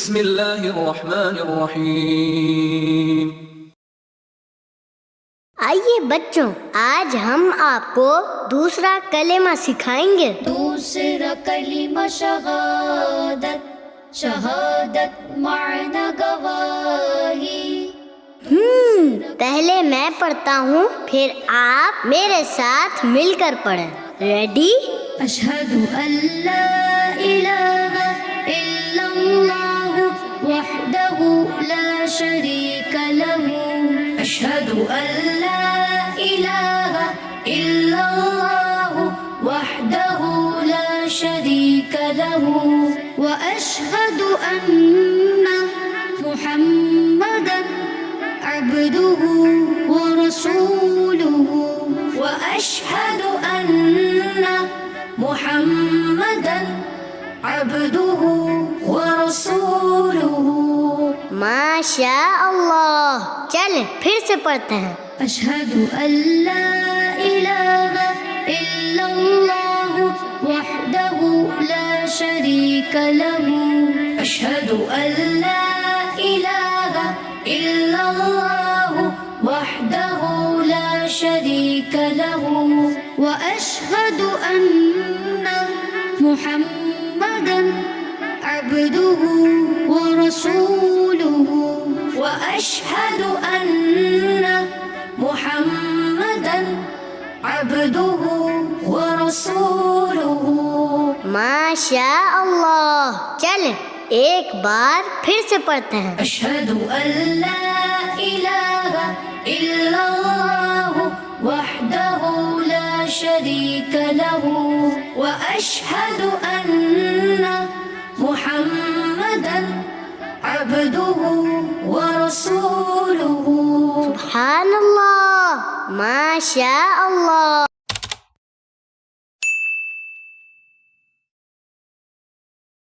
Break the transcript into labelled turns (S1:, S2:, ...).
S1: बिस्मिल्लाहिर्रहमानिर्रहीम।
S2: आइए बच्चों, आज हम आपको दूसरा कलेमा सिखाएंगे।
S3: दूसरा कलीमा शहादत, शहादत माना गवाही।
S2: पहले मैं पढ़ता हूँ, फिर आप मेरे साथ मिलकर पढ़ें। रेडी?
S3: अशहदु अल्ला इलाहा इल्लल्लाह वहदहु ला शरीका लहू। अशहदु अल्ला इलाहा इल्लल्लाह वहदहु ला शरीका लहू व अशहदु अन्ना मुहम्मदन अब्दुहु व रसूलुहु व अशहदु अन्ना मुहम्मदन अब्दुहु व रसूलुहु।
S2: माशा अल्लाह। चलें फिर से पढ़ते हैं।
S3: अशहदु अल्ला इलाहा इल्लल्लाह वहदहु ला शरीका लहू। अशहदु अल्ला इलाहा इल्लल्लाह वहदहु ला शरीका लहू व अशहदु अन्ना मुहम्मदन अब्दुहु व रसूलुहु व अशहदु अन्ना मुहम्मदन अब्दुहु व रसूलुहु।
S2: माशा अल्लाह। चलें एक बार फिर से पढ़ते हैं।
S3: अशहदु अल्ला इलाहा इल्लल्लाह वहदहु ला शरीका लहू व अशहदु अन्ना मुहम्मदन अब्दुहु व रसूलुहु।
S2: सुभान अल्लाह। माशा अल्लाह।